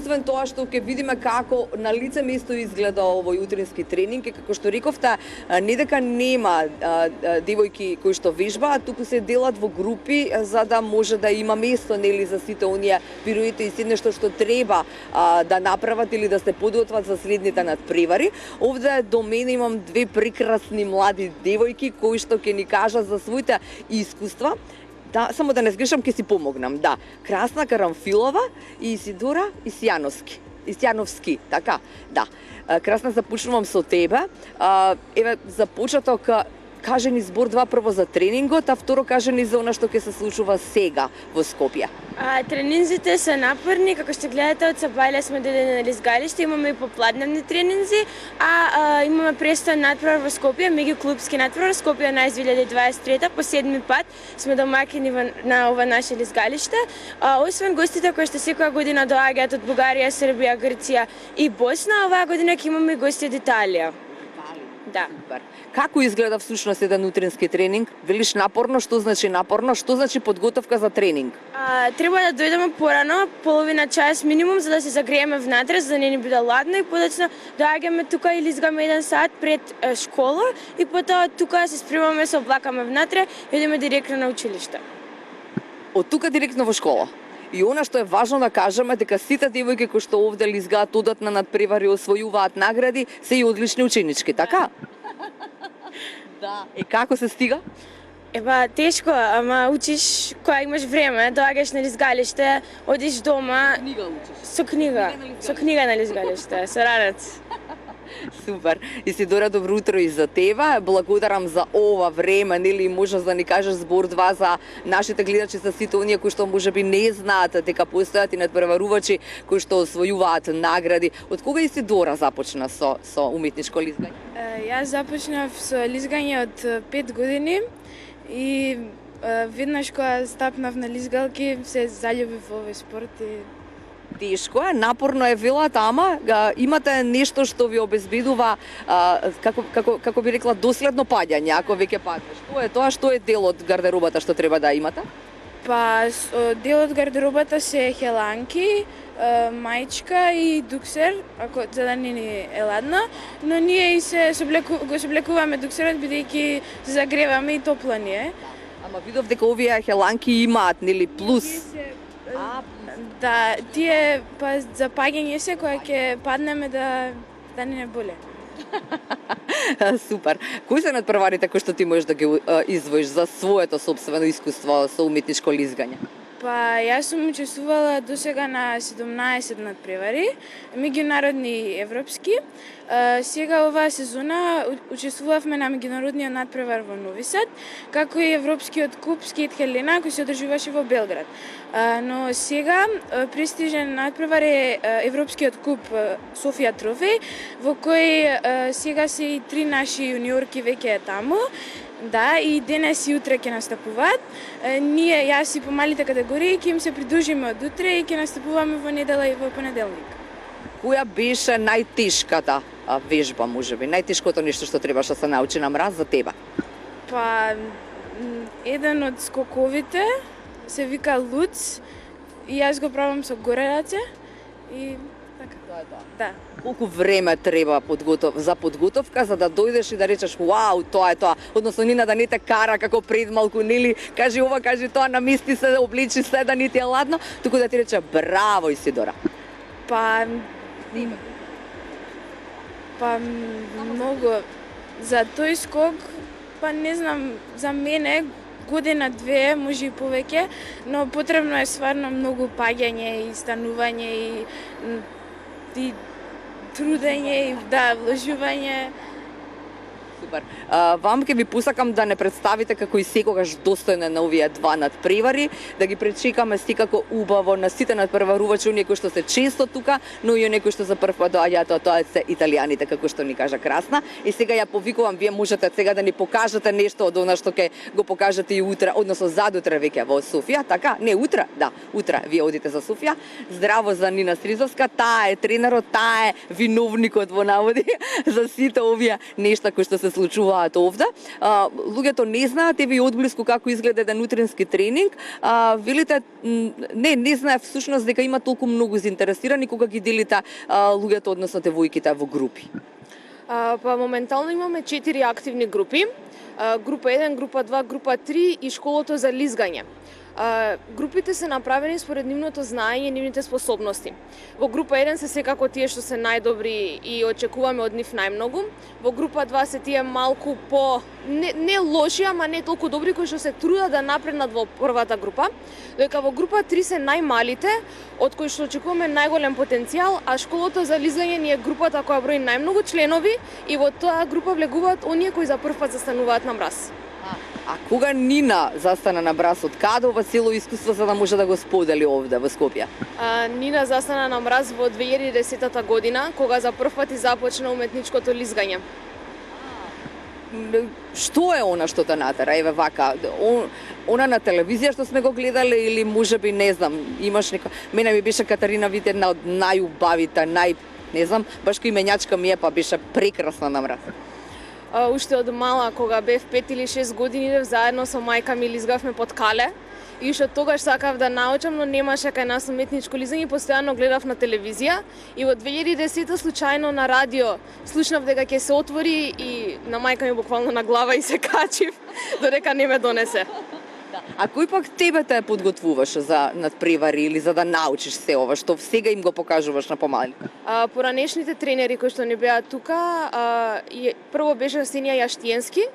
освен тоа што ќе видиме како на лице место изгледа овој утрински тренинг, и како што рековте, не дека нема девојки кои што вежбаат, туку се делат во групи за да може да има место нели за сите оние пируети и се нешто што треба да направат или да се подготват за следните надпревари. Овде до мене имам две прекрасни млади девојки кои што ќе ни кажат за своите искуства. Да, само да не сгрешам, ќе си помогнам. Да, Красна Карамфилова и Исидора Исјановски, така? Да. Красна, започнувам со тебе. Еве, за почеток, кажи ни збор два прво за тренингот, а второ кажи ни за она што ќе се случува сега во Скопје. Тренинзите се напорни, како што гледате, од сабајле сме дојдени на лизгалиште, имаме и попладневни тренинзи, имаме престојан надпревар во Скопје, меѓуклубски надпревар Скопје на 2023, по 7ми пат сме домаќини на ова наше лизгалиште. Освен гостите кои што секоја година доаѓаат од Бугарија, Србија, Грција и Босна, оваа година ќе имаме и гости од Италија. Да. Супер. Како изгледа всушност еден утрински тренинг? Велиш напорно, што значи напорно? Што значи подготовка за тренинг? Треба да дојдеме порано, половина час минимум, за да се загрееме внатре, за да не ни биде ладно, и подоцна доаѓаме тука и лизгаме 1 сат пред школа и потоа тука се спремаме, се облакаме внатре и идеме директно на училиште. Од тука директно во школа? И она што е важно да кажеме дека сите девојки кои што овде лизгаат, одат на надпревари, освојуваат награди, се и одлични ученички, така? Да. И како се стига? Тешко, ама учиш кога имаш време, доаѓаш на лизгалиште, одиш дома. Книга учиш? Со книга на лизгалиште, со ранец. Супер. Исидора, добро утро и за тебе. Благодарам за ова време, нели можеш да ни кажеш збор два за нашите гледачи, за сите оние кои што можеби не знаат дека постојат и надпреварувачи кои што освојуваат награди. Од кога Исидора започна со уметничко лизгање? Јас започнав со лизгање од 5 години и веднаш кога стапнав на лизгалки се заљубив во овој спорт и тешко е, напорно е велата, ама имате нешто што ви обезбедува, како би рекла, доследно паѓање, ако веќе паднеш. Што е тоа, што е дел од гардеробата што треба да имате? Дел од гардеробата се хеланки, мајчка и дуксер, ако за да не ни е ладно, но ние и го соблекуваме дуксерот бидејќи се загреваме и топло ни е. Ама видов дека овие хеланки имаат, нели, плюс? Да, тие за паѓање се кога ќе паднеме да не боле. Супер. Кои се надпреварите кои што ти можеш да ги извоиш за своето сопствено искуство со уметничко лизгање? Јас сум учествувала досега на 17 надпревари, меѓународни и европски. Сега оваа сезона учествувавме на меѓународниот надпревар во Нови Сад, како и европскиот куп Скейт Хелена кој се одржуваше во Белград. Но сега престижен надпревар е европскиот куп Софија Трофеј, во кој сега се и 3 наши јуниорки веќе е таму. Да, и денес и утре ќе настапуваат. Јас и по малите категории ќе им се придружиме од утре и ќе настапуваме во недела и во понеделник. Која беше најтешката вежба, можеби? Најтешкото нешто што требаше да се научи на мраз за тебе? Еден од скоковите се вика луц и јас го правам со горе раце и така. Да. Колку време треба за подготовка за да дојдеш и да речеш вау, тоа е тоа. Односно Нина да не те кара како пред малку, нели, кажи ова, кажи тоа, намести се, обличи се да не ти е ладно, туку да ти рече браво, Исидора. Многу. За тој скок, не знам, за мене година-две, може и повеќе, но потребно е стварно многу паѓање и станување и трудење и вложување. Супер. Вам ќе ви посакам да не представите како и секогаш достојно на овие два надпревари, да ги пречекаме секако убаво на сите надпреварувачи, оние кои што се често тука, но и оние кои што за прв пат доаѓаат, тоа се италијаните, како што ни кажа Красна. И сега ја повикувам, вие можете сега да ни покажете нешто од она што ќе го покажете и утре, односно задутре веќе во Софија, така? Не, утре, да, утре вие одите за Софија. Здраво за Нина Стризовска, таа е тренерот, таа е виновникот во наводи за сите овие нешта кои што се се случуваат овде. Луѓето не знаат еве и одблиску како изгледа еден утрински тренинг. Велите не знаев всушност дека има толку многу заинтересирани кога ги делите луѓето, односно девојките во групи. Па моментално имаме 4 активни групи. Група 1, група 2, група 3 и школото за лизгање. Групите се направени според нивното знаење и нивните способности. Во група 1 се секако тие што се најдобри и очекуваме од нив најмногу. Во група 2 се тие малку по не лоши, ама не толку добри кои што се трудат да напреднат во првата група. Додека во група 3 се најмалите, од кои што очекуваме најголем потенцијал, а школото за лизгање ни е групата која брои најмногу членови и во таа група влегуваат оние кои за прв пат застануваат на мраз. А кога Нина застана на мраз, од каде ова цело искуство за да може да го сподели овде во Скопје? Нина застана на мраз во 2010 година, кога за прв пат и започна уметничкото лизгање. Што е она што те натера? Еве вака, она на телевизија што сме го гледале или можеби не знам, имаш нека. Мене ми беше Катарина Вит една од најубавите, не знам, баш кој менјачка ми е, па беше прекрасна на мраз. Уште од мала, кога бев 5 или 6 години, идев заедно со мајка ми лизгавме под кале. И уште тогаш сакав да научам, но немаше кај нас уметничко лизање и постојано гледав на телевизија. И во 2010 случајно на радио слушнав дека ќе се отвори и на мајка ми буквално на глава и се качив, додека не ме донесе. А кој пак тебе те подготвуваше за надпревари или за да научиш се ова што сега им го покажуваш на помали? Поранешните тренери кои што не беа тука, прво беше Сенија Јаштиенски,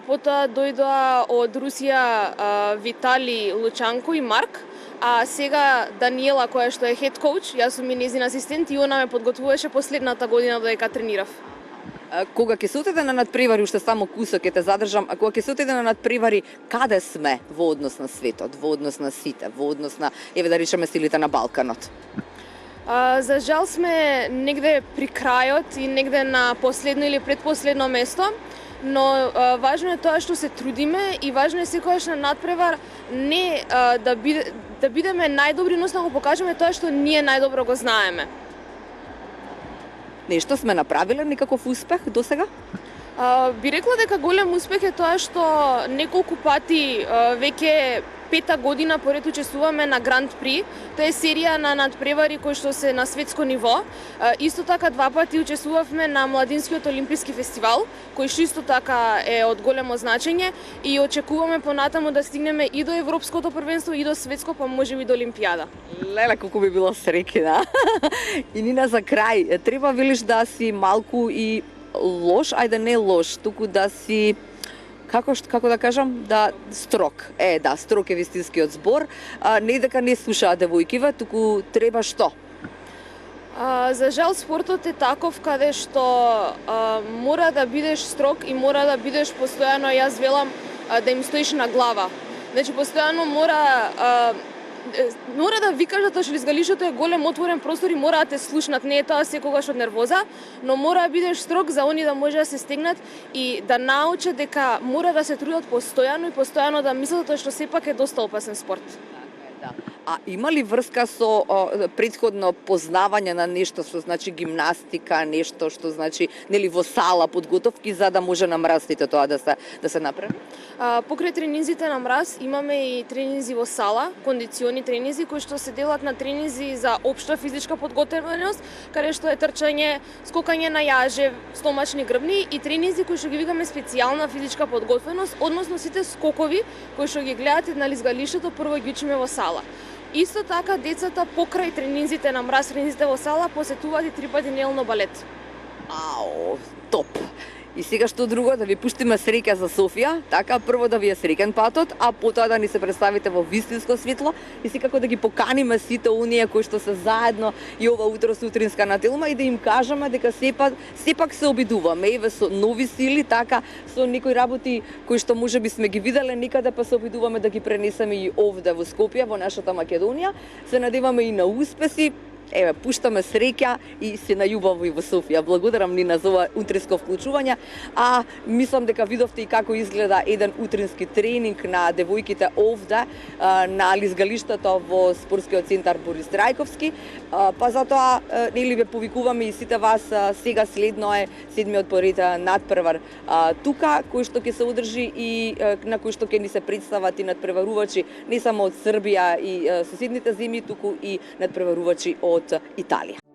потоа дојдоа од Русија Витали Лучанко и Марк, а сега Даниела која што е хед коуч, јас сум и нејзин асистент и она ме подготвуваше последната година додека тренирав. Кога ќе се отиде на надпревари, уште само кусок ќе те задржам, а кога ќе се отиде на надпревари, каде сме во однос на светот, во однос на сите, во однос на, еве да речеме, силите на Балканот? За жал сме негде при крајот и негде на последно или предпоследно место, но важно е тоа што се трудиме и важно е секогаш на надпревар не да бидеме најдобри, но да го покажеме тоа што ние најдобро го знаеме. Нешто сме направиле, никаков успех до сега? Би рекла дека голем успех е тоа што неколку пати веќе 5-та година поред учествуваме на Гранд При. Тоа е серија на надпревари кои што се на светско ниво. Исто така 2 пати учествувавме на Младинскиот олимписки фестивал, кој што исто така е од големо значење и очекуваме понатаму да стигнеме и до европското првенство и до светско, па можеби до олимпијада. Леле, колку би било среќна. И Нина, за крај, треба велиш да си малку и лош, ајде не лош, туку да си како да кажам, да строг. Строг е вистинскиот збор. Не дека не слушаат девојкиве, туку треба што? За жал спортот е таков каде што мора да бидеш строг и мора да бидеш постојано, јас велам, да им стоиш на глава. Значи постојано мора да викаш затоа што лизгалишето е голем отворен простор и мора да те слушнат. Не е тоа секогаш од нервоза, но мора да бидеш строг за они да може да се стегнат и да научат дека мора да се трудат постојано и постојано да мислат што сепак е доста опасен спорт. А има ли врска со претходно познавање на нешто што значи гимнастика, нешто што значи нели во сала подготовки за да може на мразите тоа да се направи? Покрај тренинзите на мраз имаме и тренинзи во сала, кондициони тренинзи кои што се делат на тренинзи за општа физичка подготвеност, каде што е трчање, скокање на јаже, стомачни грбни и тренинзи кои што ги викаме специјална физичка подготвеност, односно сите скокови кои што ги гледате на лизгалиштето прво ги учиме во сала. Исто така децата покрај тренинзите на мраз, тренинзите во сала посетуваат и 3 пати неделно балет. Ау, топ! И сега што друго, да ви пуштиме среќа за Софија, така прво да ви е среќен патот, а потоа да ни се представите во вистинско светло и секако да ги поканиме сите оние кои што се заедно и ова утро сутринска нателума и да им кажеме дека сепак се обидуваме, еве со нови сили, така со некои работи кои што можеби сме ги виделе никаде, па се обидуваме да ги пренесеме и овде во Скопје, во нашата Македонија. Се надеваме и на успеси. Еве, пуштаме среќа и се најубаво и во Софија. Благодарам Нина за ова утринско вклучување, а мислам дека видовте и како изгледа еден утрински тренинг на девојките овде на лизгалиштето во спортскиот центар Борис Трајковски. Па затоа нели ве повикуваме и сите вас, сега следно е 7-миот поред надпревар тука, кој што ќе се одржи и на кој што ќе ни се представат и надпреварувачи не само од Србија и соседните земји, туку и надпреварувачи од Италија.